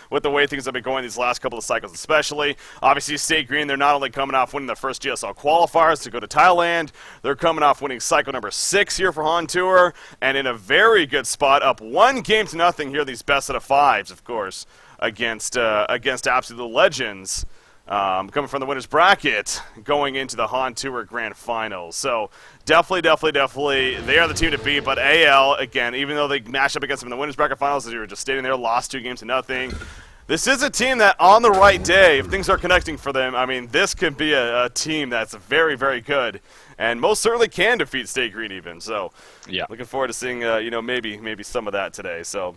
with the way things have been going these last couple of cycles especially. Obviously, Stay Green, they're not only coming off winning the first GSL qualifiers to go to Thailand, they're coming off winning cycle number 6 here for HoN Tour, and in a very good spot, up 1-0 here, these best out of 5s, of course, against absolute legends. Coming from the winner's bracket, going into the HoN Tour Grand Finals. So definitely, they are the team to beat. But AL, again, even though they matched up against them in the winner's bracket finals, as you were just stating there, lost 2-0. This is a team that, on the right day, if things are connecting for them, I mean, this could be a team that's very, very good, and most certainly can defeat Stay Green even. So, yeah, looking forward to seeing, maybe some of that today. So,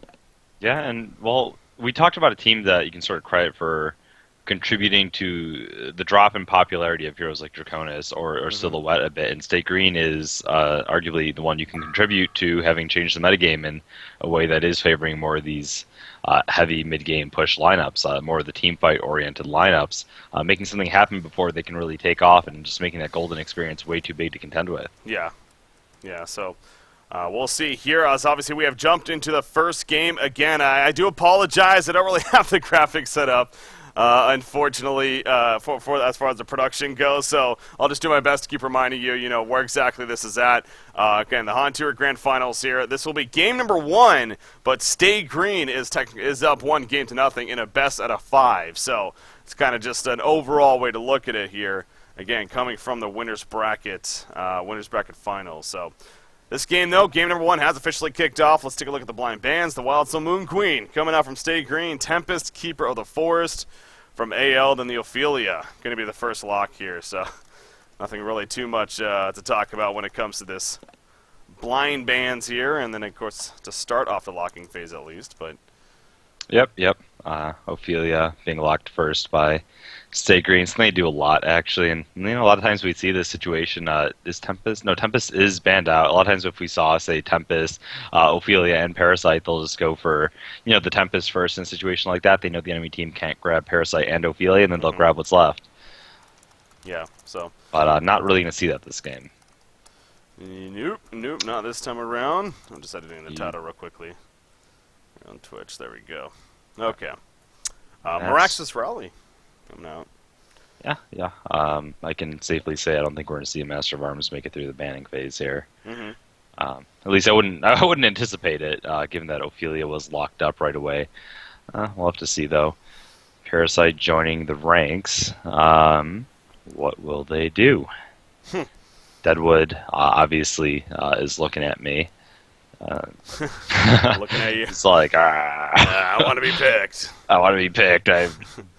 yeah, and well, we talked about a team that you can sort of credit for contributing to the drop in popularity of heroes like Draconis or Silhouette a bit, and Stay Green is arguably the one you can contribute to having changed the metagame in a way that is favoring more of these heavy mid-game push lineups, more of the team fight-oriented lineups, making something happen before they can really take off, and just making that golden experience way too big to contend with. Yeah, so we'll see here, as obviously we have jumped into the first game. Again, I do apologize, I don't really have the graphics set up, unfortunately, for as far as the production goes, so I'll just do my best to keep reminding you, where exactly this is at. Again, the HoN Tour Grand Finals here. This will be game number 1, but Stay Green is up 1-0 in a best out of 5, so it's kind of just an overall way to look at it here. Again, coming from the winner's bracket finals. So this game, though, game number 1 has officially kicked off. Let's take a look at the blind bands. The Wild Soul Moon Queen coming out from Stay Green. Tempest, Keeper of the Forest from AL, then the Ophelia. Going to be the first lock here, so nothing really too much to talk about when it comes to this blind bands here. And then, of course, to start off the locking phase at least. But Yep. Ophelia being locked first by Stay Green. Something they do a lot, actually. And a lot of times we see this situation. Is Tempest? No, Tempest is banned out. A lot of times if we saw, say, Tempest, Ophelia, and Parasite, they'll just go for, the Tempest first in a situation like that. They know the enemy team can't grab Parasite and Ophelia, and then they'll grab what's left. Yeah, so. But not really going to see that this game. Nope, not this time around. I'm just editing the title real quickly. On Twitch, there we go. Okay. Miraculous Rally coming out. Yeah. I can safely say I don't think we're going to see a Master of Arms make it through the banning phase here. At least I wouldn't anticipate it, given that Ophelia was locked up right away. We'll have to see, though. Parasite joining the ranks. What will they do? Deadwood obviously is looking at me. Looking at you. It's like, I want to be picked. I'm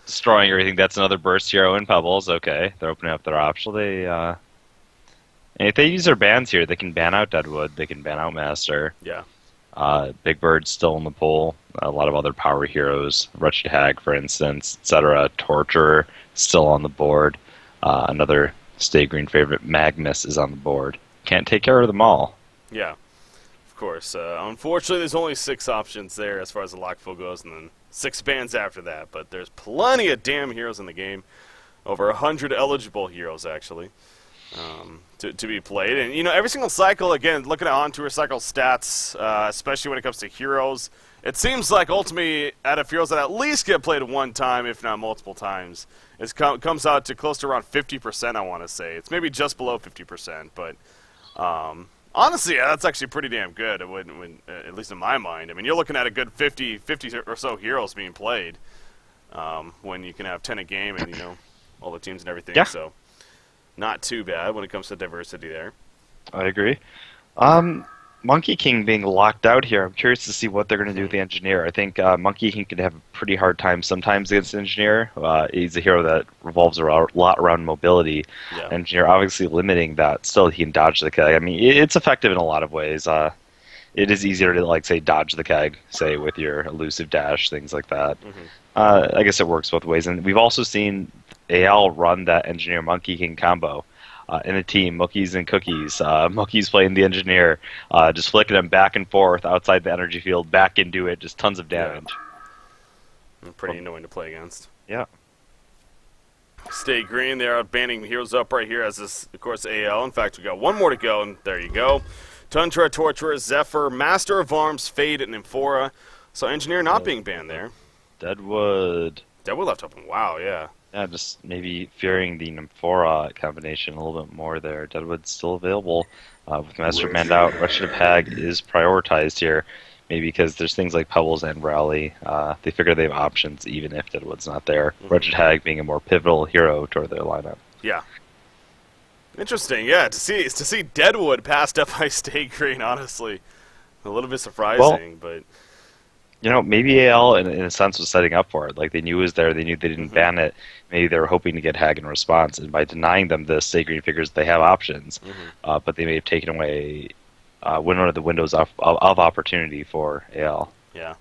destroying everything. That's another burst hero in Pebbles. Okay, they're opening up their option. And if they use their bans here, they can ban out Deadwood. They can ban out Master. Yeah. Big Bird's still in the pool. A lot of other power heroes, Wretched Hag, for instance, etc. Torturer still on the board. Another Stay Green favorite, Magnus, is on the board. Can't take care of them all. Yeah. Of course. Unfortunately, there's only 6 options there as far as the lock pool goes, and then 6 bans after that. But there's plenty of damn heroes in the game. Over 100 eligible heroes, actually, to be played. And, every single cycle, again, looking at HoN Tour cycle stats, especially when it comes to heroes, it seems like ultimately out of heroes that at least get played one time, if not multiple times, it comes out to close to around 50%, I want to say. It's maybe just below 50%, but honestly, that's actually pretty damn good, at least in my mind. I mean, you're looking at a good 50 or so heroes being played when you can have 10 a game and, all the teams and everything. Yeah. So not too bad when it comes to diversity there. I agree. Monkey King being locked out here, I'm curious to see what they're going to do with the Engineer. I think Monkey King could have a pretty hard time sometimes against Engineer. He's a hero that revolves a lot around mobility. Yeah. Engineer obviously limiting that. Still, he can dodge the keg. I mean, it's effective in a lot of ways. It is easier to, say, dodge the keg, say, with your elusive dash, things like that. I guess it works both ways. And we've also seen AL run that Engineer Monkey King combo. In a team, Mookies and Cookies. Mookie's playing the Engineer, just flicking him back and forth outside the energy field, back into it, just tons of damage. Yeah. Pretty annoying to play against. Yeah. Stay Green, they are banning heroes up right here, as this, of course, AL. In fact, we got one more to go, and there you go. Tundra, Torturer, Zephyr, Master of Arms, Fade, and Amphora. So Engineer not being banned there. Deadwood. Deadwood left open. Wow, yeah. Yeah, just maybe fearing the Nymphora combination a little bit more there. Deadwood's still available with Master Manned out. Wretched Hag is prioritized here, maybe because there's things like Pebbles and Rally. They figure they have options even if Deadwood's not there. Wretched Hag being a more pivotal hero toward their lineup. Yeah. Interesting, yeah, to see Deadwood passed up by Stay Green, honestly. A little bit surprising, but... Maybe AL in a sense was setting up for it. Like, they knew it was there, they knew they didn't ban it. Maybe they were hoping to get Hag in response, and by denying them this, Stay Green figures they have options, but they may have taken away one of the windows of opportunity for AL. Yeah.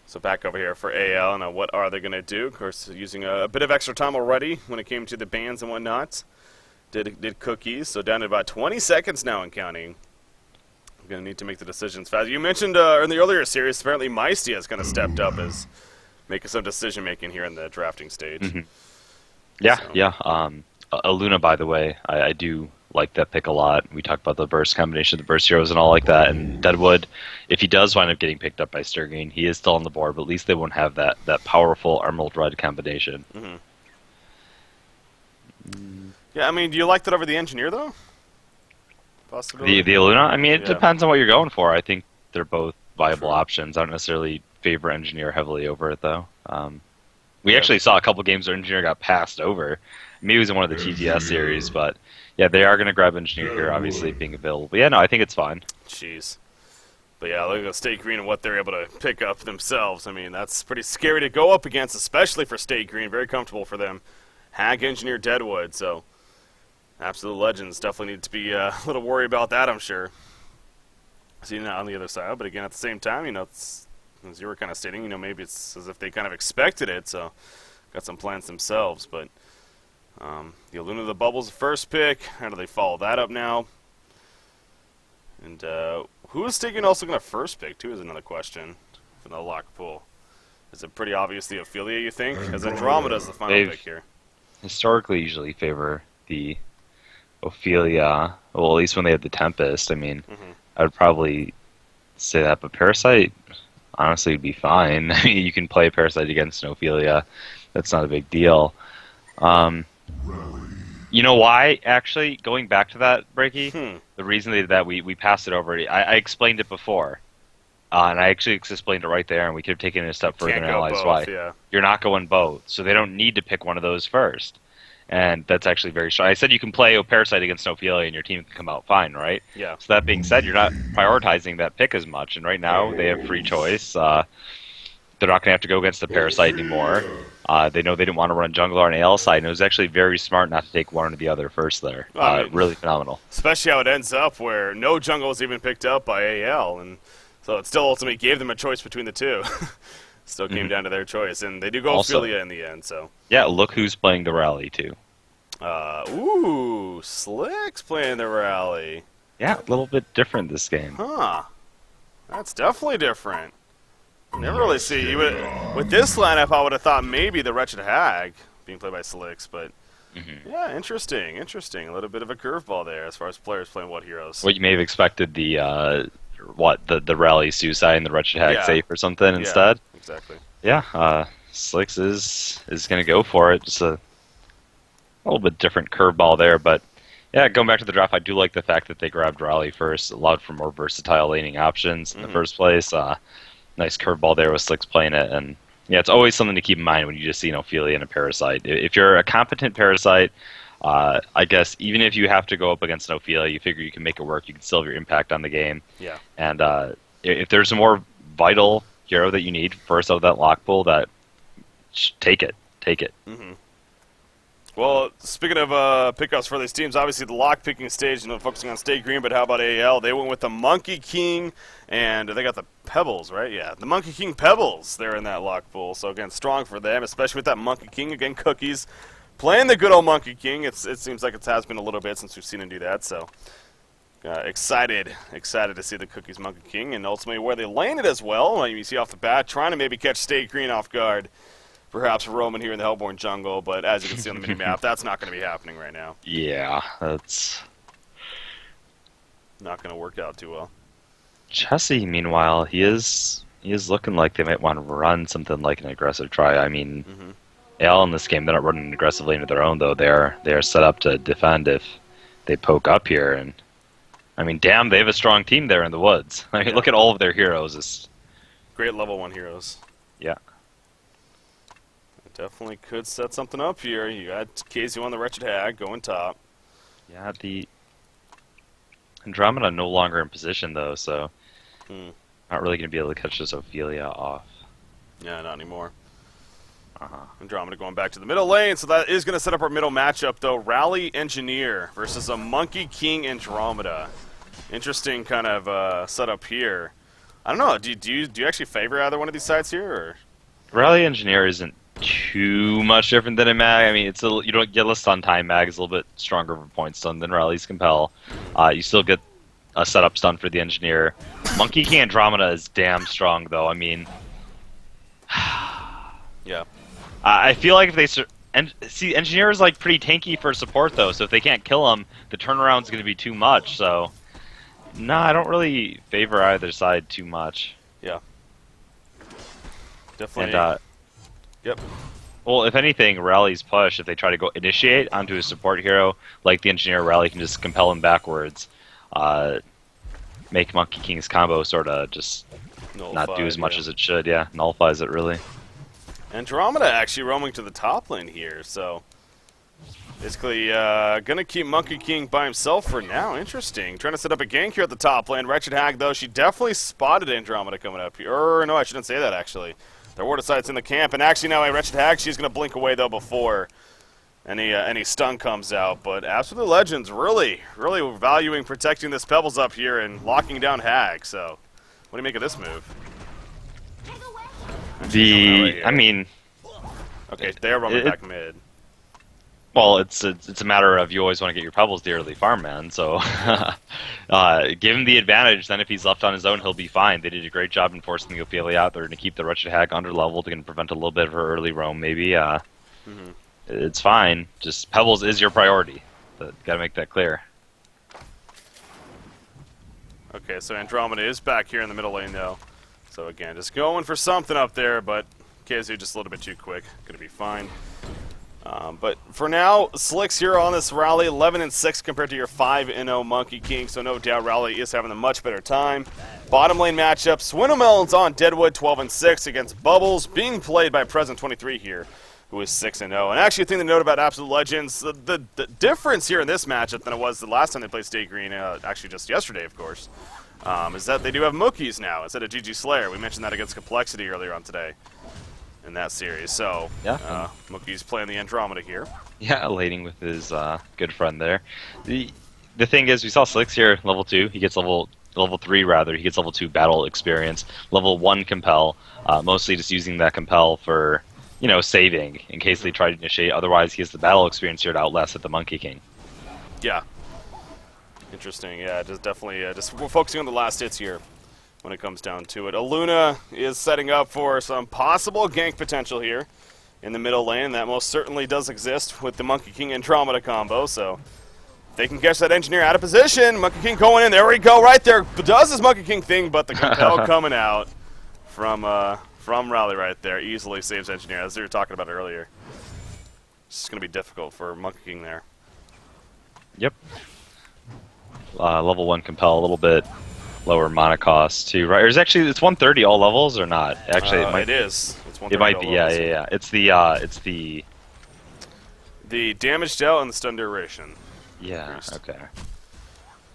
So back over here for AL, now what are they going to do? Of course, using a bit of extra time already when it came to the bans and whatnot. Did cookies, so down to about 20 seconds now and counting. I'm going to need to make the decisions fast. You mentioned in the earlier series, apparently Meisty has kind of stepped up as making some decision-making here in the drafting stage. Yeah, So. yeah. Aluna, by the way, I do like that pick a lot. We talked about the burst combination, the burst heroes and all like that. And Deadwood, if he does wind up getting picked up by Sturgeon, he is still on the board, but at least they won't have that powerful Emerald Red combination. Yeah, I mean, do you like that over the Engineer, though? Possibility? The Aluna? I mean, it depends on what you're going for. I think they're both viable options. I don't necessarily favor Engineer heavily over it, though. We actually saw a couple games where Engineer got passed over. Maybe it was in one of the TTS series, but yeah, they are going to grab Engineer here, obviously, being available. But yeah, no, I think it's fine. Jeez. But yeah, look at State Green and what they're able to pick up themselves. I mean, that's pretty scary to go up against, especially for State Green. Very comfortable for them. Hag, Engineer, Deadwood, so absolute legends. Definitely need to be a little worried about that, I'm sure. Seeing that on the other side, but again, at the same time, it's, as you were kind of stating, maybe it's as if they kind of expected it, so got some plans themselves. But the Aluna the Bubble's the first pick. How do they follow that up now? And who is taking also going to first pick, too, is another question for the lock pool. Is it pretty obvious the Ophelia, you think? As Andromeda's the final pick here. Historically, usually favor the Ophelia, well, at least when they had the Tempest. I mean, I would probably say that, but Parasite, honestly, would be fine. I mean, you can play Parasite against an Ophelia. That's not a big deal. You know why, actually, going back to that, Breaky, the reason that we passed it over, I explained it before. And I actually explained it right there, and we could have taken it a step further and analyzed why. Yeah. You're not going both, so they don't need to pick one of those first. And that's actually very strong. I said you can play Parasite against Ophelia and your team can come out fine, right? Yeah. So that being said, you're not prioritizing that pick as much, and right now they have free choice. They're not going to have to go against the Parasite anymore. They know they didn't want to run Jungler on AL side, and it was actually very smart not to take one or the other first there. Really phenomenal. Especially how it ends up where no jungle was even picked up by AL, and so it still ultimately gave them a choice between the two. Still came down to their choice, and they do go Ophelia in the end. So yeah, look who's playing the Rally too. Ooh, Slick's playing the Rally. Yeah, a little bit different this game. Huh. That's definitely different. Never really see. With this lineup, I would have thought maybe the Wretched Hag being played by Slicks, but yeah, interesting. A little bit of a curveball there as far as players playing what heroes. What you may have expected the Rally Suicide and the Wretched Hag safe or something instead. Exactly. Yeah, Slicks is going to go for it. Just a little bit different curveball there, but yeah, going back to the draft, I do like the fact that they grabbed Rally first, allowed for more versatile laning options in the first place. Nice curveball there with Slicks playing it, and yeah, it's always something to keep in mind when you just see an Ophelia and a Parasite. If you're a competent Parasite, I guess even if you have to go up against an Ophelia, you figure you can make it work. You can still have your impact on the game. Yeah. And if there's a more vital hero that you need first out of that lock pool, take it. Well, speaking of pickups for these teams, obviously the lock-picking stage, focusing on State Green, but how about AL? They went with the Monkey King, and they got the Pebbles, right? Yeah, the Monkey King Pebbles, they're in that lock pool. So, again, strong for them, especially with that Monkey King. Again, Cookies playing the good old Monkey King. It seems like it has been a little bit since we've seen him do that, so excited to see the Cookies Monkey King, and ultimately where they landed as well. You see off the bat, trying to maybe catch State Green off guard. Perhaps Roman here in the Hellborn jungle, but as you can see on the mini-map, that's not going to be happening right now. Yeah, that's not going to work out too well. Chessie, meanwhile, he is he is looking like they might want to run something like an aggressive try. I mean, Mm-hmm. AL in this game, they're not running aggressively into their own, though. They are set up to defend if they poke up here. And I mean, damn, they have a strong team there in the woods. I mean, Yeah. look at all of their heroes. Great level 1 heroes. Yeah. Definitely could set something up here. You got KZU on the Wretched Hag going top. Yeah, the Andromeda no longer in position, though, so not really going to be able to catch this Ophelia off. Yeah, not anymore. Uh-huh. Andromeda going back to the middle lane, so that is going to set up our middle matchup, though. Rally Engineer versus a Monkey King Andromeda. Interesting kind of setup here. I don't know. Do you actually favor either one of these sides here? Or? Rally Engineer isn't too much different than a mag. I mean, it's you don't get less stun time. Mag is a little bit stronger for point stun than Rally's Compel. You still get a setup stun for the Engineer. Monkey King Andromeda is damn strong, though. I mean, yeah. I feel like if they see Engineer is like pretty tanky for support, though. So if they can't kill him, the turnaround's going to be too much. So, no, I don't really favor either side too much. Yeah. Definitely. And, yep. well, if anything, Rally's push, if they try to go initiate onto a support hero, like the Engineer, Rally can just compel him backwards, make Monkey King's combo sort of just not do as much as it should. Yeah, nullifies it, really. Andromeda actually roaming to the top lane here, so basically going to keep Monkey King by himself for now. Interesting. Trying to set up a gank here at the top lane. Wretched Hag, though, she definitely spotted Andromeda coming up here. Or, no, I shouldn't say that, actually. Their ward of sight's in the camp, and actually now a Wretched Hag, she's going to blink away, though, before any stun comes out. But Absolute Legends really valuing protecting this Pebbles up here and locking down Hag. So what do you make of this move? I mean, okay, they're running back mid. Well, it's a matter of you always want to get your Pebbles to early farm, man. So give him the advantage. Then if he's left on his own, he'll be fine. They did a great job in forcing the Ophelia out there to keep the Wretched Hag under leveled. They're going to prevent a little bit of her early roam, maybe. It's fine. Just Pebbles is your priority. Got to make that clear. Okay, so Andromeda is back here in the middle lane, though. So again, just going for something up there, but KSU just a little bit too quick. Going to be fine. But for now, Slick's here on this Rally, 11-6 compared to your 5-0 Monkey King, so no doubt Rally is having a much better time. Bottom lane matchup, Swindlemelon's on Deadwood, 12-6 against Bubbles, being played by Present23 here, who is 6-0. And actually, a thing to note about Absolute Legends, the difference here in this matchup than it was the last time they played State Green, actually just yesterday, of course, is that they do have Mookies now instead of GG Slayer. We mentioned that against Complexity earlier on today in that series. So, yeah, Mookie's playing the Andromeda here. Yeah, elating with his good friend there. The thing is, we saw Slicks here, level 2. He gets level 3 rather. He gets level 2 battle experience. Level 1 compel, mostly just using that compel for saving in case they try to initiate. Otherwise, he has the battle experience here to outlast at the Monkey King. Yeah. Interesting. Yeah, just definitely. We're focusing on the last hits here when it comes down to it. Aluna is setting up for some possible gank potential here in the middle lane. That most certainly does exist with the Monkey King Andromeda combo. So if they can catch that Engineer out of position, Monkey King going in. There we go, right there. Does his Monkey King thing, but the compel coming out from Rally right there easily saves Engineer, as we were talking about earlier. It's going to be difficult for Monkey King there. Yep. Level 1 compel, a little bit lower mana cost too, right? Or it's 130 all levels or not? Actually, it is. It's 130 it might be. all levels. Yeah. It's the damage dealt and the stun duration. Yeah. Increased. Okay.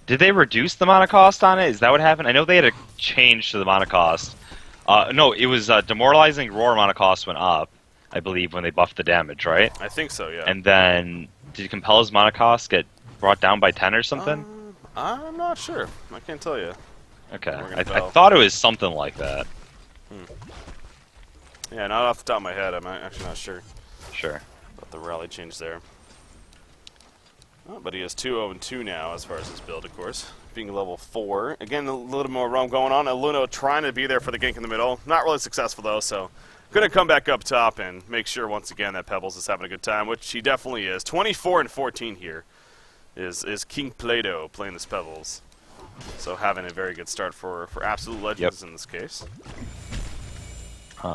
Did they reduce the mana cost on it? Is that what happened? I know they had a change to the mana cost. No, it was demoralizing roar mana cost went up, I believe, when they buffed the damage, right? I think so, yeah. And then did Compel's mana cost get brought down by 10 or something? I'm not sure. I can't tell you. Okay, I thought it was something like that. Yeah, not off the top of my head. I'm actually not sure. Sure. About the rally change there. Oh, but he has 2-0-2 now as far as his build, of course. Being level 4. Again, a little more roam going on. Aluno trying to be there for the gank in the middle. Not really successful, though, so going to come back up top and make sure, once again, that Pebbles is having a good time, which he definitely is. 24-14 here is King Plato playing this Pebbles. So having a very good start for Absolute Legends in this case.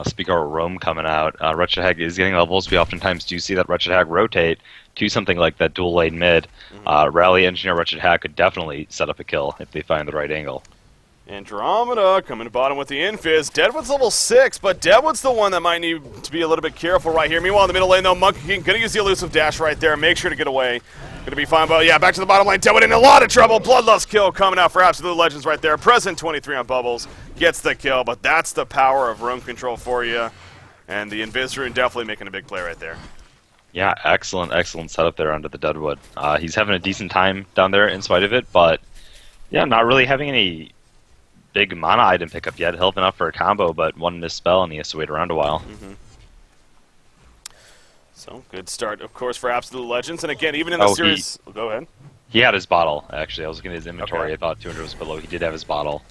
Speaking of Rome coming out, Wretched Hag is getting levels. We oftentimes do see that Wretched Hag rotate to something like that dual lane mid. Rally Engineer Wretched Hag could definitely set up a kill if they find the right angle. Andromeda coming to bottom with the infiz. Deadwood's level 6, but Deadwood's the one that might need to be a little bit careful right here. Meanwhile, in the middle lane, though, Monkey King going to use the elusive dash right there. Make sure to get away. Going to be fine, but yeah, back to the bottom lane. Deadwood in a lot of trouble. Bloodlust kill coming out for Absolute Legends right there. Present 23 on Bubbles. Gets the kill, but that's the power of roam control for you. And the Invis Rune definitely making a big play right there. Yeah, excellent setup there under the Deadwood. He's having a decent time down there in spite of it, but yeah, not really having any big mana item pickup yet. He'll have enough for a combo, but one missed spell and he has to wait around a while. So, good start, of course, for Absolute Legends. And again, even in the series... go ahead. He had his bottle, actually. I was looking at his inventory. Okay. I thought 200 was below. He did have his bottle.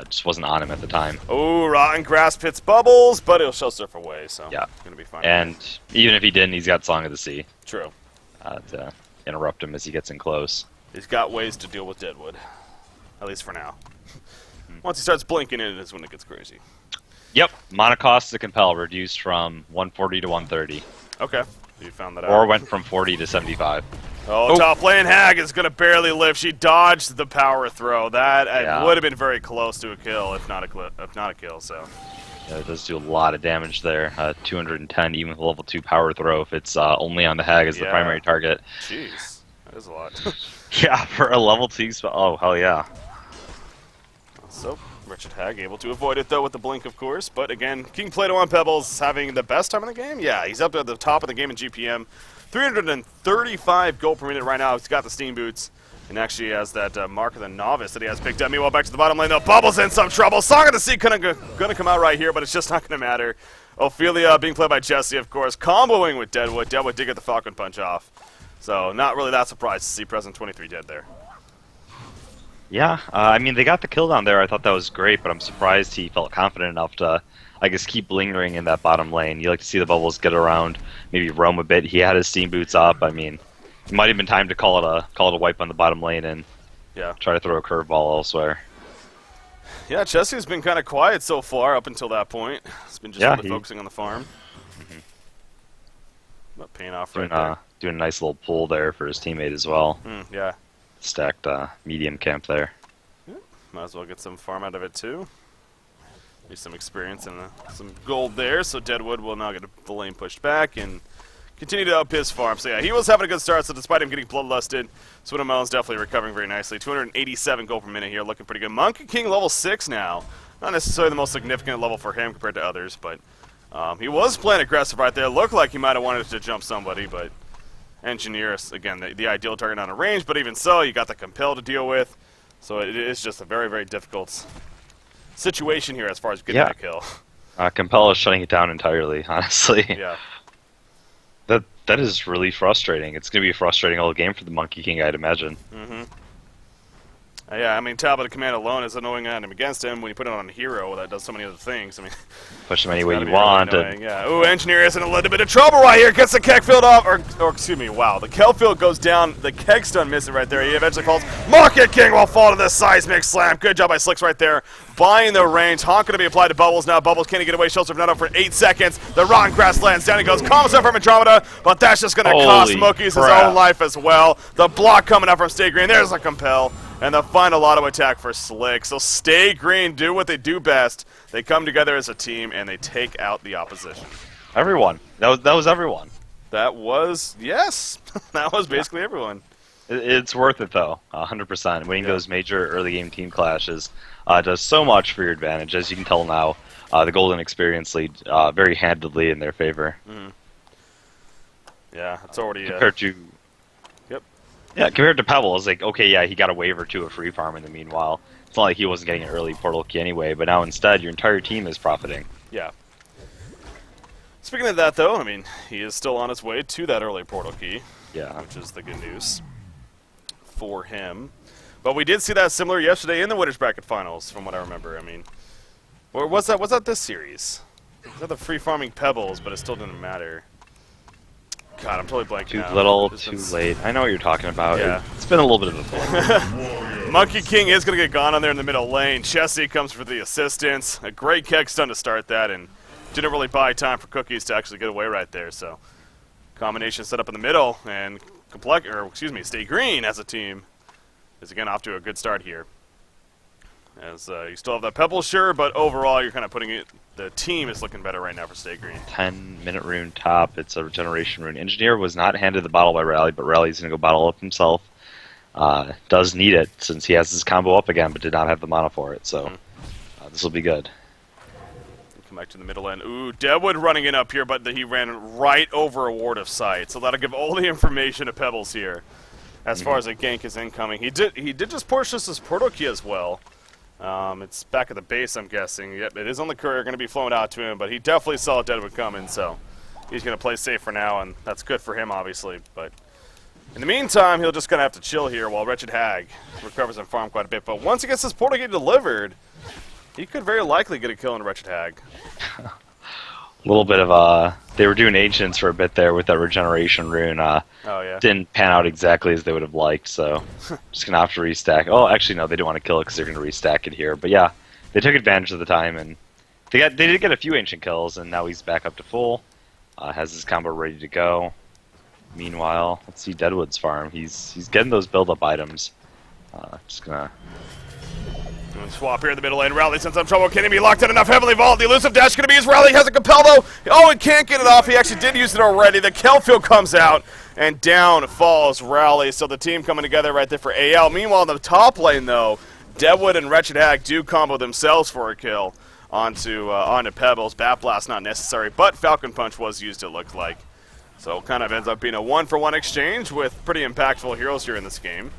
Just wasn't on him at the time. Oh, Rotten Grass pits Bubbles, but he'll shell surf away, so yeah, going to be fine. And even if he didn't, he's got Song of the Sea. True. To interrupt him as he gets in close. He's got ways to deal with Deadwood, at least for now. Once he starts blinking in, is when it gets crazy. Yep, mana cost to compel reduced from 140 to 130. Okay, you found that out. Or went from 40 to 75. Oh, top lane Hag is going to barely live. She dodged the power throw. That would have been very close to a kill, if not a kill. So. Yeah, it does do a lot of damage there. 210 even with a level 2 power throw if it's only on the Hag as the primary target. Jeez, that is a lot. Yeah, for a level 2 spell. Oh, hell yeah. So, Wretched Hag able to avoid it, though, with the blink, of course. But again, King Plato on Pebbles having the best time in the game. Yeah, he's up at the top of the game in GPM. 335 gold per minute right now. He's got the Steam Boots. And actually has that Mark of the Novice that he has picked up. Meanwhile, back to the bottom lane, though. Bubbles in some trouble. Song of the Sea going to come out right here, but it's just not going to matter. Ophelia being played by Jesse, of course. Comboing with Deadwood. Deadwood did get the Falcon Punch off. So, not really that surprised to see Present 23 dead there. Yeah, I mean, they got the kill down there. I thought that was great, but I'm surprised he felt confident enough to, I guess, keep lingering in that bottom lane. You like to see the Bubbles get around, maybe roam a bit. He had his Steam Boots up. I mean, it might have been time to call it a wipe on the bottom lane and try to throw a curveball elsewhere. Yeah, Jesse's been kind of quiet so far up until that point. He's been just really focusing on the farm. But paying off right there. Doing a nice little pull there for his teammate as well. Yeah. Stacked medium camp there. Yeah. Might as well get some farm out of it too. Maybe some experience and some gold there. So Deadwood will now get the lane pushed back and continue to up his farm. So yeah, he was having a good start. So despite him getting bloodlusted, Swinmelon's definitely recovering very nicely. 287 gold per minute here, looking pretty good. Monkey King level 6 now. Not necessarily the most significant level for him compared to others, but he was playing aggressive right there. Looked like he might have wanted to jump somebody, but Engineer, again, the ideal target on a range, but even so, you got the Compel to deal with. So it is just a very, very difficult situation here as far as getting a kill. Compel is shutting it down entirely, honestly. Yeah. That is really frustrating. It's going to be a frustrating old game for the Monkey King, I'd imagine. Yeah, I mean, Tablet of Command alone is annoying item against him. When you put it on a hero, that does so many other things. I mean, push him any way you want. Really yeah. Ooh, Engineer is in a little bit of trouble right here. Gets the keg field off, or excuse me, wow. The keg field goes down. The keg stun missing right there. He eventually falls. Market King will fall to the seismic slam. Good job by Slicks right there. Buying the range. Honk going to be applied to Bubbles now. Bubbles can't get away. Shelter not up for 8 seconds. The rotten grass lands down. He goes. Calms up from Andromeda, but that's just going to cost Mookies his own life as well. The block coming up from Stay Green. There's a Compel. And the final auto attack for Slick. So Stay Green do what they do best. They come together as a team and they take out the opposition. Everyone. That was everyone. That was, yes. That was basically everyone. It's worth it, though. 100%. Winning those major early game team clashes does so much for your advantage. As you can tell now, the Golden Experience lead very handedly in their favor. Yeah, it's already... compared to... Yeah, compared to Pebble, it's like, okay, yeah, he got a wave or two of free farm in the meanwhile. It's not like he wasn't getting an early portal key anyway, but now instead your entire team is profiting. Yeah. Speaking of that, though, I mean, he is still on his way to that early portal key. Yeah. Which is the good news for him. But we did see that similar yesterday in the Winners Bracket Finals, from what I remember. I mean, or was that this series? Was that the free farming Pebbles, but it still didn't matter. God, I'm totally blanking Too out. little, too late. I know what you're talking about. Yeah. It's been a little bit of a blur. Monkey King is going to get gone on there in the middle lane. Chessie comes for the assistance. A great keg stun to start that, and didn't really buy time for Cookies to actually get away right there. So combination set up in the middle, and Stay Green as a team is again off to a good start here. As you still have that Pebble, sure, but overall you're kind of putting it. The team is looking better right now for Stay Green. 10-minute rune top. It's a regeneration rune. Engineer was not handed the bottle by Rally, but Rally's going to go bottle up himself. Does need it since he has his combo up again, but did not have the mana for it. So this will be good. Come back to the middle end. Ooh, Deadwood running in up here, but he ran right over a ward of sight. So that'll give all the information to Pebbles here. As far as a gank is incoming, he did just purchase his Proto Key as well. It's back at the base, I'm guessing. Yep, it is on the courier, going to be flown out to him, but he definitely saw Deadwood coming, so he's going to play safe for now, and that's good for him, obviously. But in the meantime, he'll just kind of have to chill here while Wretched Hag recovers and farm quite a bit. But once he gets his Portal Gate delivered, he could very likely get a kill on Wretched Hag. A little bit of they were doing Ancients for a bit there with that regeneration rune. Oh, yeah. Didn't pan out exactly as they would have liked, so just going to have to restack. Oh, actually, no, they didn't want to kill it because they're going to restack it here. But yeah, they took advantage of the time, and they did get a few Ancient kills, and now he's back up to full. Has his combo ready to go. Meanwhile, let's see Deadwood's farm. He's getting those build-up items. Just going to... Swap here in the middle lane. Rally sends some trouble. Can he be locked in enough? Heavily Vault. The elusive dash going to be his Rally. Has a compel though. Oh, he can't get it off. He actually did use it already. The Kelfield comes out and down falls Rally. So the team coming together right there for AL. Meanwhile, in the top lane though, Deadwood and Wretched Hag do combo themselves for a kill onto Pebbles. Bat Blast not necessary, but Falcon Punch was used, it looked like. So it kind of ends up being a 1-for-1 exchange with pretty impactful heroes here in this game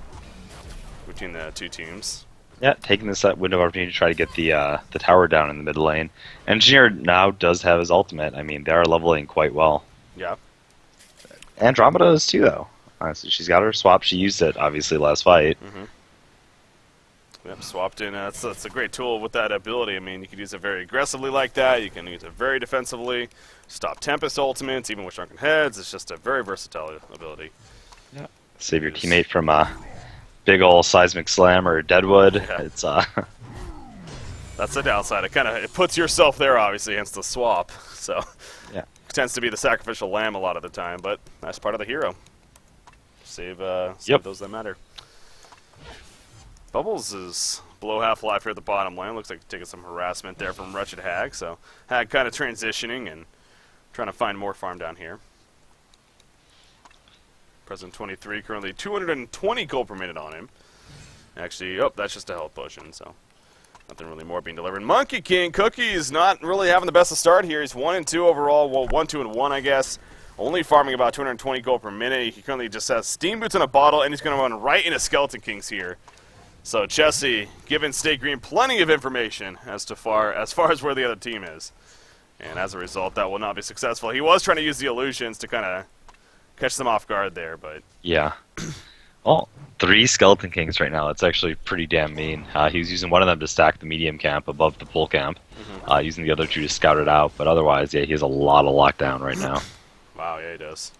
between the two teams. Yeah, taking this window of opportunity to try to get the tower down in the mid lane. Engineer now does have his ultimate. I mean, they are leveling quite well. Yeah. Andromeda is too, though. Honestly, she's got her swap. She used it, obviously, last fight. Yep, swapped in. That's a great tool with that ability. I mean, you can use it very aggressively like that. You can use it very defensively. Stop Tempest ultimates, even with Shrunken Heads. It's just a very versatile ability. Yeah. Save your teammate from big ol' Seismic Slam or Deadwood. Yeah. It's That's the downside. It puts yourself there, obviously, against the swap. So yeah, it tends to be the sacrificial lamb a lot of the time, but that's part of the hero. Save those that matter. Bubbles is below half-life here at the bottom lane. Looks like taking some harassment there from Wretched Hag. So Hag kind of transitioning and trying to find more farm down here. Present 23, currently 220 gold per minute on him. Actually, that's just a health potion, so nothing really more being delivered. Monkey King, Cookie's not really having the best of start here. He's 1-2 overall, well, 1-2-1, I guess. Only farming about 220 gold per minute. He currently just has Steam Boots in a bottle, and he's going to run right into Skeleton Kings here. So Chessie giving Stay Green plenty of information as far as where the other team is. And as a result, that will not be successful. He was trying to use the illusions to kind of catch them off guard there, but... Yeah. Well, 3 Skeleton Kings right now. That's actually pretty damn mean. He was using one of them to stack the medium camp above the full camp, using the other 2 to scout it out. But otherwise, yeah, he has a lot of lockdown right now. Wow, yeah, he does.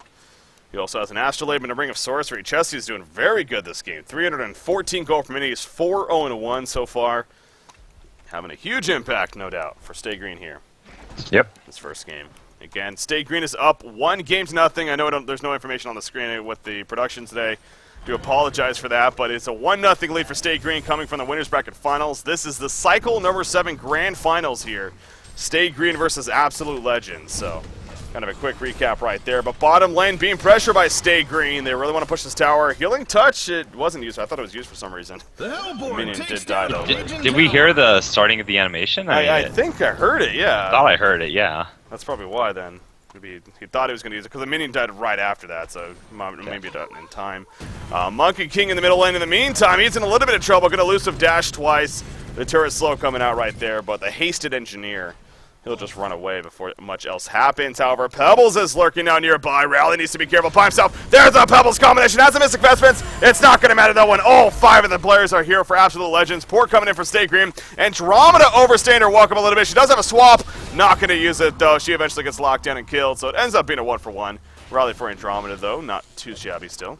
He also has an Astrolabe and a Ring of Sorcery. Chessie's doing very good this game. 314 gold per minute. He's 4-0-1 so far. Having a huge impact, no doubt, for Stay Green here. Yep. This first game. Again, Stay Green is up 1-0. I know there's no information on the screen with the production today. Do apologize for that, but it's a 1-0 lead for Stay Green coming from the Winners Bracket Finals. This is the cycle number 7 Grand Finals here. Stay Green versus Absolute Legends. So, kind of a quick recap right there. But bottom lane being pressured by Stay Green. They really want to push this tower. Healing Touch, it wasn't used. I thought it was used for some reason. The minion did die, though. Did we hear the starting of the animation? I think I heard it, yeah. I thought I heard it, yeah. That's probably why, then. Maybe he thought he was going to use it, because the minion died right after that, so maybe it in time. Monkey King in the middle lane in the meantime. He's in a little bit of trouble. Going to elusive dash twice. The turret slow coming out right there, but the hasted engineer, he'll just run away before much else happens. However, Pebbles is lurking down nearby. Rally needs to be careful by himself. There's a Pebbles combination. Has a Mystic Vestments. It's not going to matter, though, when all 5 of the players are here for Absolute Legends. Port coming in for Stay Green. Andromeda overstaying her welcome a little bit. She does have a swap. Not going to use it, though. She eventually gets locked down and killed, so it ends up being a 1-for-1. Rally for Andromeda, though. Not too shabby still.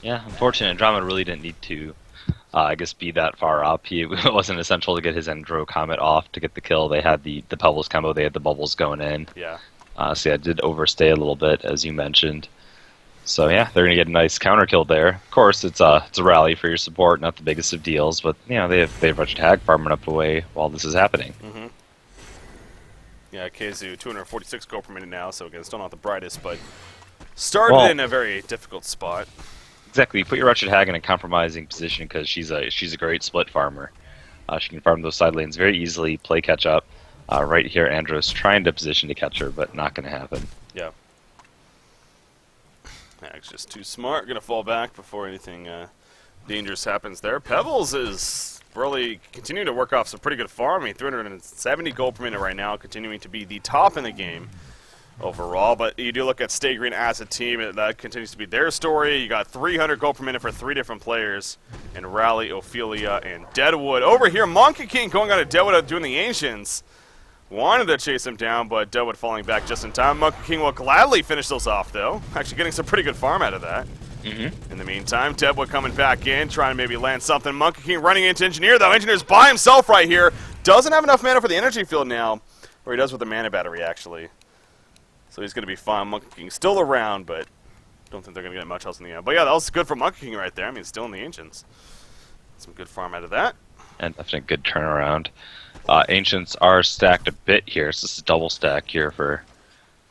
Yeah, unfortunately, Andromeda really didn't need to I guess, be that far up. It wasn't essential to get his Endro Comet off to get the kill. They had the Pebbles combo. They had the bubbles going in. Yeah. So yeah, it did overstay a little bit, as you mentioned. So yeah, they're gonna get a nice counter kill there. Of course, it's a rally for your support, not the biggest of deals, but you know they have Wretched Hag farming up away while this is happening. Mm-hmm. Yeah, Keizu 246 gold per minute now, so again, still not the brightest, but started in a very difficult spot. Exactly, you put your Wretched Hag in a compromising position because she's a great split farmer. She can farm those side lanes very easily, play catch up. Right here, Andros trying to position to catch her, but not going to happen. Yeah. Hag's just too smart. Going to fall back before anything dangerous happens there. Pebbles is really continuing to work off some pretty good farming. 370 gold per minute right now, continuing to be the top in the game overall. But you do look at Stay Green as a team, that continues to be their story. You got 300 gold per minute for 3 different players in Rally, Ophelia, and Deadwood. Over here, Monkey King going on to Deadwood doing the Ancients. Wanted to chase him down, but Deadwood falling back just in time. Monkey King will gladly finish those off, though. Actually getting some pretty good farm out of that. In the meantime, Deadwood coming back in, trying to maybe land something. Monkey King running into Engineer, though. Engineer's by himself right here. Doesn't have enough mana for the energy field now. Or he does with the mana battery, actually. So he's going to be fine. Monkey King's still around, but don't think they're going to get much else in the end. But yeah, that was good for Monkey King right there. I mean, still in the Ancients. Some good farm out of that. And definitely a good turnaround. Ancients are stacked a bit here, so this is a double stack here for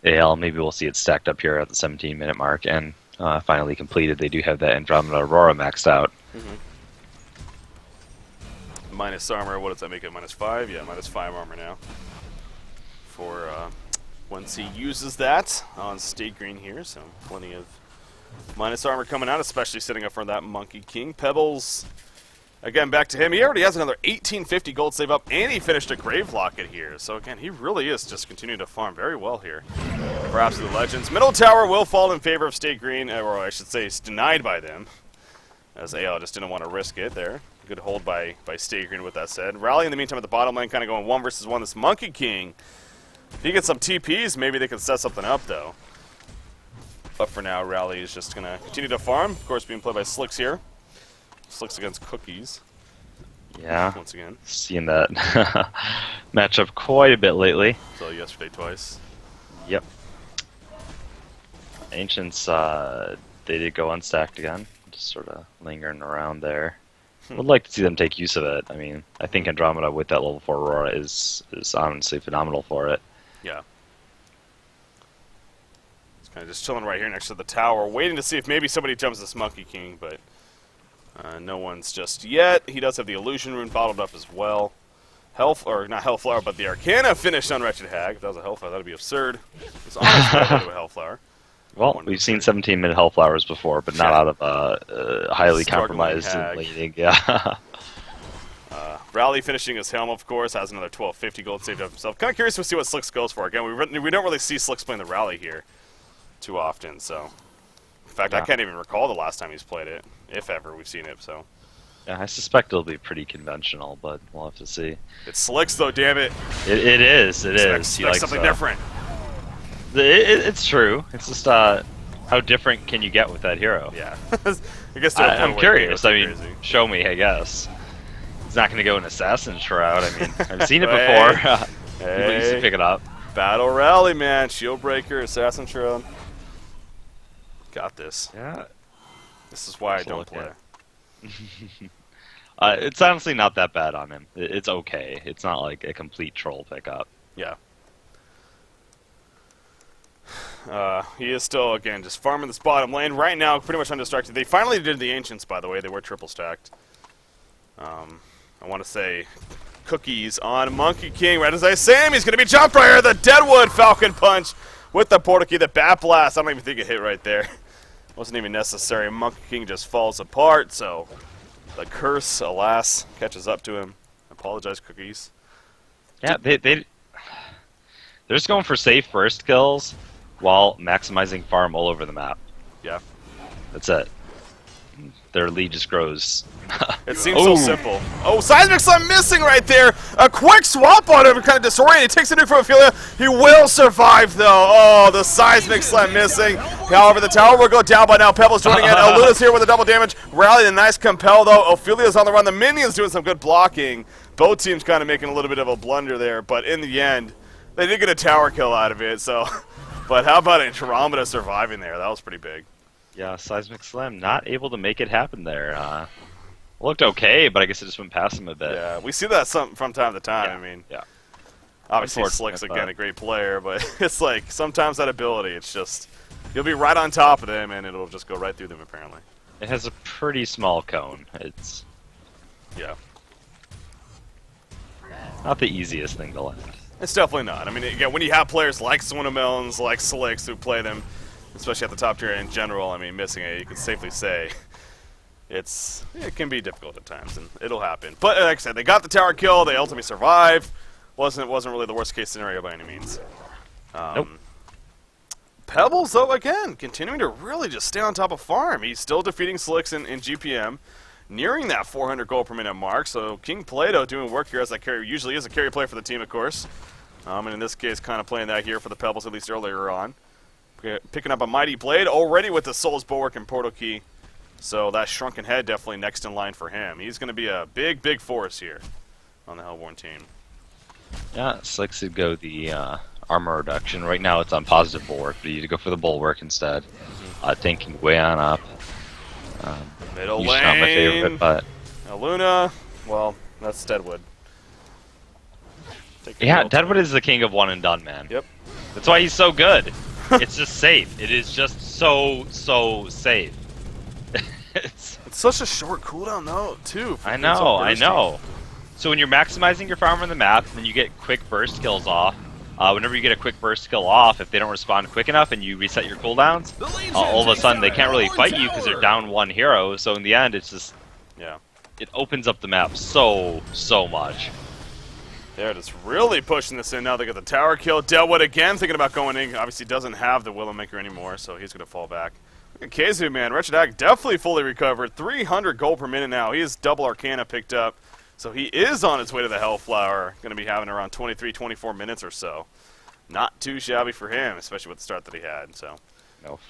AL. Maybe we'll see it stacked up here at the 17-minute mark, and finally completed. They do have that Andromeda Aurora maxed out. Minus armor, what does that make it? -5? Yeah, -5 armor now. For once he uses that on State Green here, so plenty of minus armor coming out, especially sitting up for that Monkey King. Pebbles, again, back to him. He already has another 1850 gold save up, and he finished a Grave Locket here. So again, he really is just continuing to farm very well here. Perhaps the Legends. Middle tower will fall in favor of State Green, or I should say it's denied by them, as AL just didn't want to risk it there. Good hold by State Green with that said. Rally in the meantime at the bottom lane, kind of going 1 versus 1. This Monkey King, if he gets some TPs, maybe they can set something up, though. But for now, Rally is just going to continue to farm. Of course, being played by Slicks here. Slicks against Cookies. Yeah. Once again. Seeing that matchup quite a bit lately. So yesterday twice. Yep. Ancients, they did go unstacked again. Just sort of lingering around there. Would like to see them take use of it. I mean, I think Andromeda with that level 4 Aurora is honestly phenomenal for it. Yeah. It's kind of just chilling right here next to the tower, waiting to see if maybe somebody jumps this Monkey King, but no one's just yet. He does have the Illusion Rune bottled up as well. Or not Hellflower, but the Arcana finished on Wretched Hag. If that was a Hellflower, that would be absurd. It's honestly to a Hellflower. Well, we've seen 17-minute Hellflowers before, but not out of highly compromised laning. Yeah. Rally finishing his helm, of course, has another 1250 gold saved up himself. Kind of curious to see what Slicks goes for. Again, we don't really see Slicks playing the Rally here too often, so. In fact, I can't even recall the last time he's played it, if ever we've seen it, so. Yeah, I suspect it'll be pretty conventional, but we'll have to see. It's Slicks, though, damn it. It is. Expect something different. It's true. It's just how different can you get with that hero? Yeah. I guess I'm curious. I mean, show me, I guess. He's not going to go an Assassin Shroud. I mean, I've seen it before. People used to pick it up. Battle Rally, man. Shield Breaker, Assassin Shroud. Got this. Yeah. This is why I don't play. It's honestly not that bad on him. It's okay. It's not like a complete troll pickup. Yeah. He is still, again, just farming this bottom lane. Right now, pretty much undistracted. They finally did the Ancients, by the way. They were triple stacked. I want to say Cookies on Monkey King. Right as I say him, he's going to be jumped right here. The Deadwood Falcon Punch with the Portal Key. The Bat Blast. I don't even think it hit right there. Wasn't even necessary. Monkey King just falls apart, so the curse, alas, catches up to him. Apologize, Cookies. Yeah, they're just going for safe first kills while maximizing farm all over the map. Yeah. That's it. their lead just grows. It seems so simple. Oh, Seismic Slam missing right there. A quick swap on him, kind of disoriented. He takes a nuke from Ophelia. He will survive, though. Oh, the Seismic Slam missing. However, the tower will go down by now. Pebbles joining in. Aluna's here with a double damage. Rally, a nice compel, though. Ophelia's on the run. The minions doing some good blocking. Both teams kind of making a little bit of a blunder there, but in the end, they did get a tower kill out of it, so... But how about Andromeda surviving there? That was pretty big. Yeah, Seismic Slam not able to make it happen there. Looked okay, but I guess it just went past him a bit. Yeah, we see that from time to time. Yeah. I mean, yeah. Obviously, Slick's, again, a great player, but it's like sometimes that ability, it's just... You'll be right on top of them, and it'll just go right through them, apparently. It has a pretty small cone. It's Yeah. not the easiest thing to land. It's definitely not. I mean, again, when you have players like Swinomelons, like Slicks, who play them, especially at the top tier in general, I mean, missing it, you can safely say it can be difficult at times, and it'll happen. But like I said, they got the tower kill. They ultimately survived. Wasn't really the worst case scenario by any means. Nope. Pebbles, though, again, continuing to really just stay on top of farm. He's still defeating Slicks in GPM, nearing that 400 gold per minute mark. So King Plato doing work here as that carry usually is a carry play for the team, of course. And in this case, kind of playing that here for the Pebbles, at least earlier on. Picking up a Mighty Blade already with the Soul's Bulwark and Portal Key. So that Shrunken Head definitely next in line for him. He's going to be a big, big force here on the Hellborn team. Yeah, Slicks would go the armor reduction. Right now it's on positive bulwark, but you need to go for the bulwark instead. Tanking way on up. Middle Usually not my lane. favorite, but Luna. Well, that's Deadwood. yeah, Deadwood is the king of one and done, man. Yep. That's why he's so good. It's just safe. It is just so safe. It's such a short cooldown, though, too. I know. So when you're maximizing your farm on the map, then you get quick burst kills off. Whenever you get a quick burst kill off, if they don't respond quick enough and you reset your cooldowns, all of a sudden they can't really fight you because they're down one hero. So in the end, it's just it opens up the map so much. They're just really pushing this in now. They got the tower kill. Deadwood again thinking about going in. Obviously doesn't have the Willowmaker anymore, so he's going to fall back. Look at Keizu, man. Wretched Act definitely fully recovered. 300 gold per minute now. He has double Arcana picked up. So he is on his way to the Hellflower. Going to be having around 23, 24 minutes or so. Not too shabby for him, especially with the start that he had. So,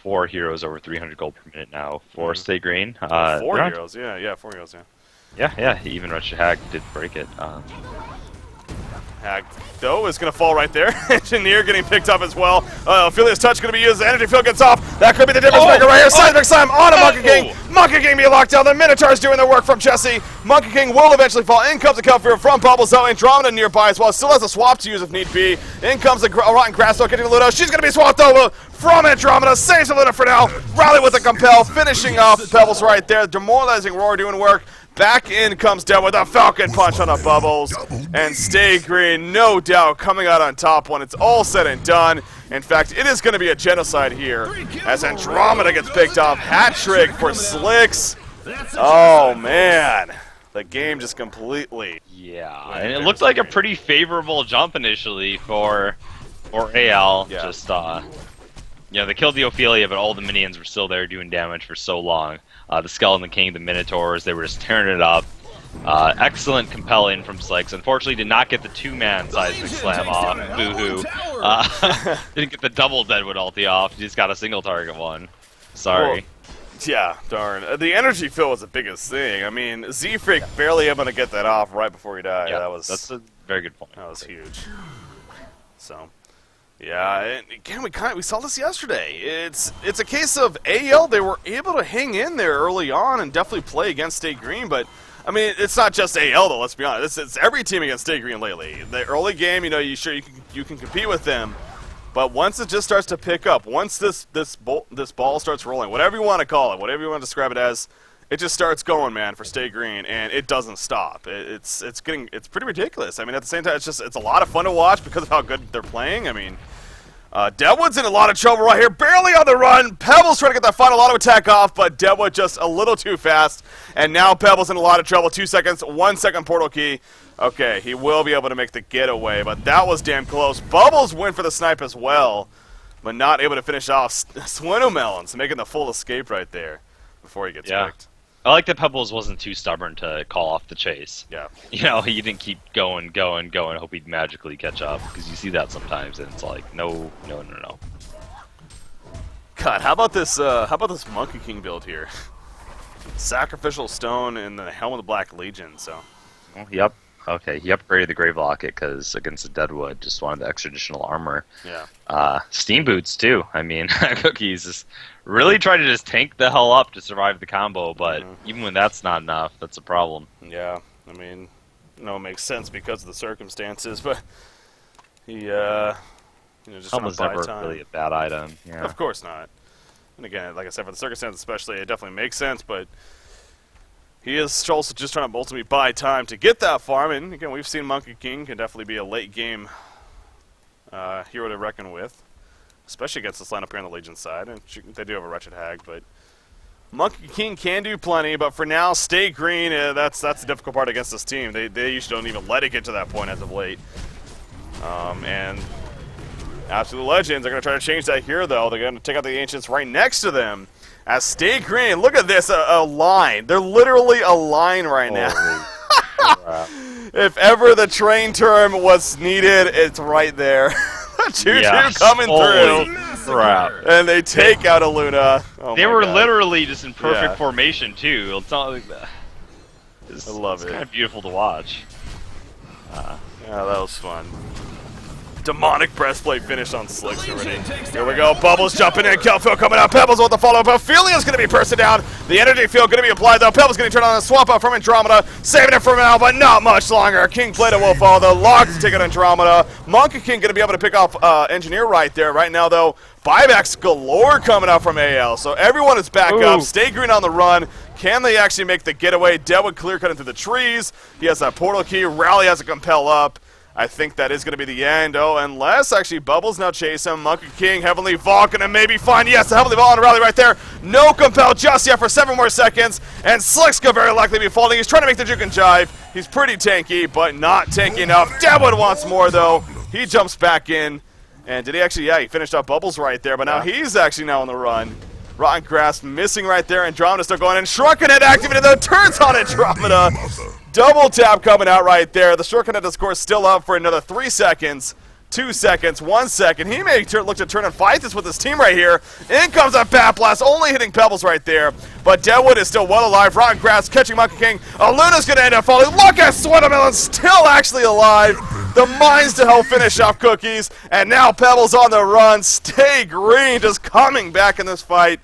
4 heroes over 300 gold per minute now. 4 stay green. 4 heroes, yeah, 4 heroes, Yeah, even Wretched Hag did break it. Hag, though, is going to fall right there. Engineer getting picked up as well. Ophelia's touch going to be used. The energy field gets off. That could be the difference maker right here. Seismic Slam on a Monkey King. Monkey King being locked down. The Minotaur's doing the work from Jesse. Monkey King will eventually fall. In comes the Kelfield from Bubbles, though. Andromeda nearby as well. Still has a swap to use if need be. In comes the Rotten Grassdog getting Ludo. She's going to be swapped over from Andromeda. Saves Ludo for now. Rally with the Compel. Finishing off Pebbles right there. Demoralizing Roar doing work. Back in comes Dead with a Falcon Punch on the Bubbles. And Stay Green, no doubt, coming out on top when it's all said and done. In fact, it is going to be a genocide here as Andromeda gets picked off. Hat trick for Slicks. Oh, man. The game just completely... Yeah, and it looked like a pretty favorable jump initially for AL. Yeah. Just, they killed the Ophelia, but all the minions were still there doing damage for so long. The Skeleton King, the Minotaurs, they were just tearing it up. Excellent compel in from Slicks. Unfortunately, did not get the 2-man Seismic Slam off. Boo-hoo. Didn't get the double Deadwood ulti off. Just got a single target one. Sorry. Well, yeah, darn. The energy fill was the biggest thing. I mean, Z-Freak barely able to get that off right before he died. Yeah, that's a very good point. That was huge. So... yeah, and again, we saw this yesterday. It's a case of AL. They were able to hang in there early on and definitely play against Stay Green. But I mean, it's not just AL though. Let's be honest. It's every team against Stay Green lately. The early game, you can compete with them, but once it just starts to pick up, once this ball starts rolling, whatever you want to call it, whatever you want to describe it as, it just starts going, man, for Stay Green, and it doesn't stop. It's pretty ridiculous. I mean, at the same time, it's a lot of fun to watch because of how good they're playing. I mean, Deadwood's in a lot of trouble right here, barely on the run. Pebbles trying to get that final auto attack off, but Deadwood just a little too fast, and now Pebbles in a lot of trouble. 2 seconds, 1 second portal key. Okay, he will be able to make the getaway, but that was damn close. Bubbles went for the snipe as well, but not able to finish off Swinomelons, making the full escape right there before he gets picked. I like that Pebbles wasn't too stubborn to call off the chase. Yeah. He didn't keep going, hope he'd magically catch up, because you see that sometimes, and it's like, no. God, how about this Monkey King build here? Sacrificial Stone and the Helm of the Black Legion, so. Well, yep. Okay, he upgraded the Grave Locket because against the Deadwood, just wanted the extra additional armor. Yeah. Steam Boots, too. I mean, Cookies just really tried to just tank the hell up to survive the combo, but even when that's not enough, that's a problem. Yeah, I mean, it makes sense because of the circumstances, but he, just Helm trying was to buy never time. really a bad item. Yeah. Of course not. And again, like I said, for the circumstances especially, it definitely makes sense, but he is also just trying to ultimately buy time to get that farm, and again, we've seen Monkey King can definitely be a late-game hero to reckon with, especially against this lineup here on the Legion side, and they do have a Wretched Hag, but Monkey King can do plenty, but for now, stay green. That's the difficult part against this team. They usually don't even let it get to that point as of late. And Absolute Legends are going to try to change that here, though. They're going to take out the Ancients right next to them. As stay green, look at this, a line. They're literally a line right now. If ever the train term was needed, it's right there. Choo-choo coming through. Crap. And they take out a Luna. Oh They were God. literally just in perfect formation, too. It's not like that. I love it. It's kind of beautiful to watch. Yeah, that was fun. Demonic breastplate finish on Slicks already. Here we go. Bubbles jumping in. Kelfield coming out. Pebbles with the follow-up. Ophelia's going to be person down. The energy field going to be applied, though. Pebbles going to turn on a swap out from Andromeda. Saving it for now, but not much longer. King Plato will fall, though. Logs to take out Andromeda. Monkey King going to be able to pick off Engineer right there. Right now, though, buybacks galore coming out from AL. So everyone is back up. Stay green on the run. Can they actually make the getaway? Deadwood clear cutting through the trees. He has that portal key. Rally has a compel up. I think that is going to be the end. Oh, unless actually Bubbles now chase him. Monkey King, Heavenly Vault going to maybe find. Yes, the Heavenly Vault on the rally right there. No compel just yet for 7 more seconds. And Slick's going to very likely be falling. He's trying to make the juke and jive. He's pretty tanky, but not tanky enough. Deadwood wants more, though. He jumps back in. And did he actually? Yeah, he finished off Bubbles right there. But now he's actually now on the run. Rotten Grasp missing right there. Andromeda still going in. Shrunken Head activated, though. Turns on Andromeda. Double tap coming out right there. The Shrunken Head, of course, still up for another 3 seconds. 2 seconds, 1 second. He may look to turn and fight this with his team right here. In comes a Bat Blast, only hitting Pebbles right there. But Deadwood is still well alive. Rotten Grass catching Monkey King. Luna's going to end up falling. Look at Sweatamelon still actually alive. The Mines to Hell finish off Cookies. And now Pebbles on the run. Stay green just coming back in this fight.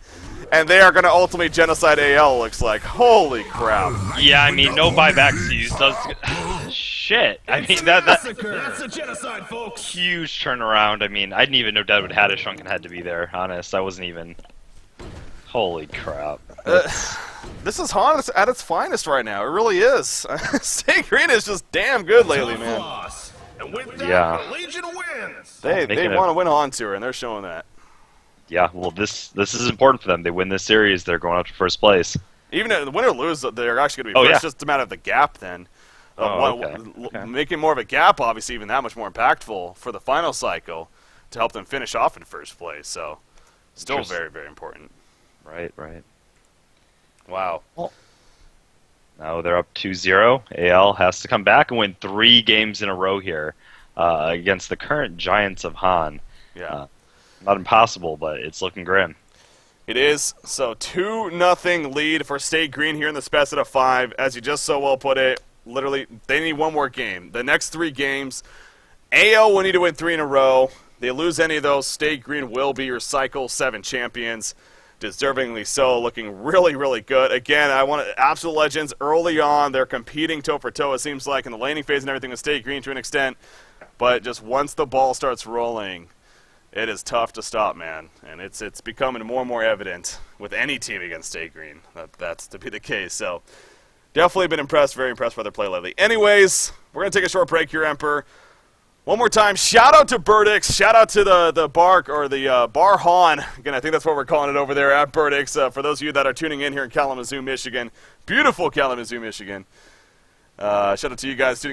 And they are going to ultimately genocide AL, looks like. Holy crap. Yeah, I mean, no buybacks used. Shit. I mean, that's a genocide, folks. Huge turnaround. I mean, I didn't even know Deadwood had a Shrunken Head to be there, honest. I wasn't even... Holy crap. This is HoN at its finest right now. It really is. Stay green is just damn good lately, man. And with that, Yeah. the Legion wins. They want to win HoN Tour, and they're showing that. Yeah, well, this is important for them. They win this series, they're going up to first place. Even if win or lose, they're actually going to be first. It's just a matter of the gap then. Making more of a gap, obviously, even that much more impactful for the final cycle to help them finish off in first place. So, still very, very important. Right, right. Wow. Well, now they're up 2-0. AL has to come back and win 3 games in a row here against the current Giants of HoN. Yeah. Not impossible, but it's looking grim. It is. So 2-0 lead for State Green here in the best of 5. As you just so well put it, literally, they need one more game. The next 3 games, AL will need to win 3 in a row. They lose any of those, State Green will be your Cycle 7 champions. Deservingly so, looking really, really good. Again, I want Absolute Legends early on. They're competing toe for toe, it seems like, in the laning phase and everything with State Green to an extent. But just once the ball starts rolling, it is tough to stop, man. And it's becoming more and more evident with any team against State Green that's to be the case. So definitely been impressed, very impressed by their play lately. Anyways, we're going to take a short break here, Emperor. One more time, shout out to Burdix, shout out to the Bar HoN. Again, I think that's what we're calling it over there at Burdix. For those of you that are tuning in here in Kalamazoo, Michigan. Beautiful Kalamazoo, Michigan. Shout out to you guys tuning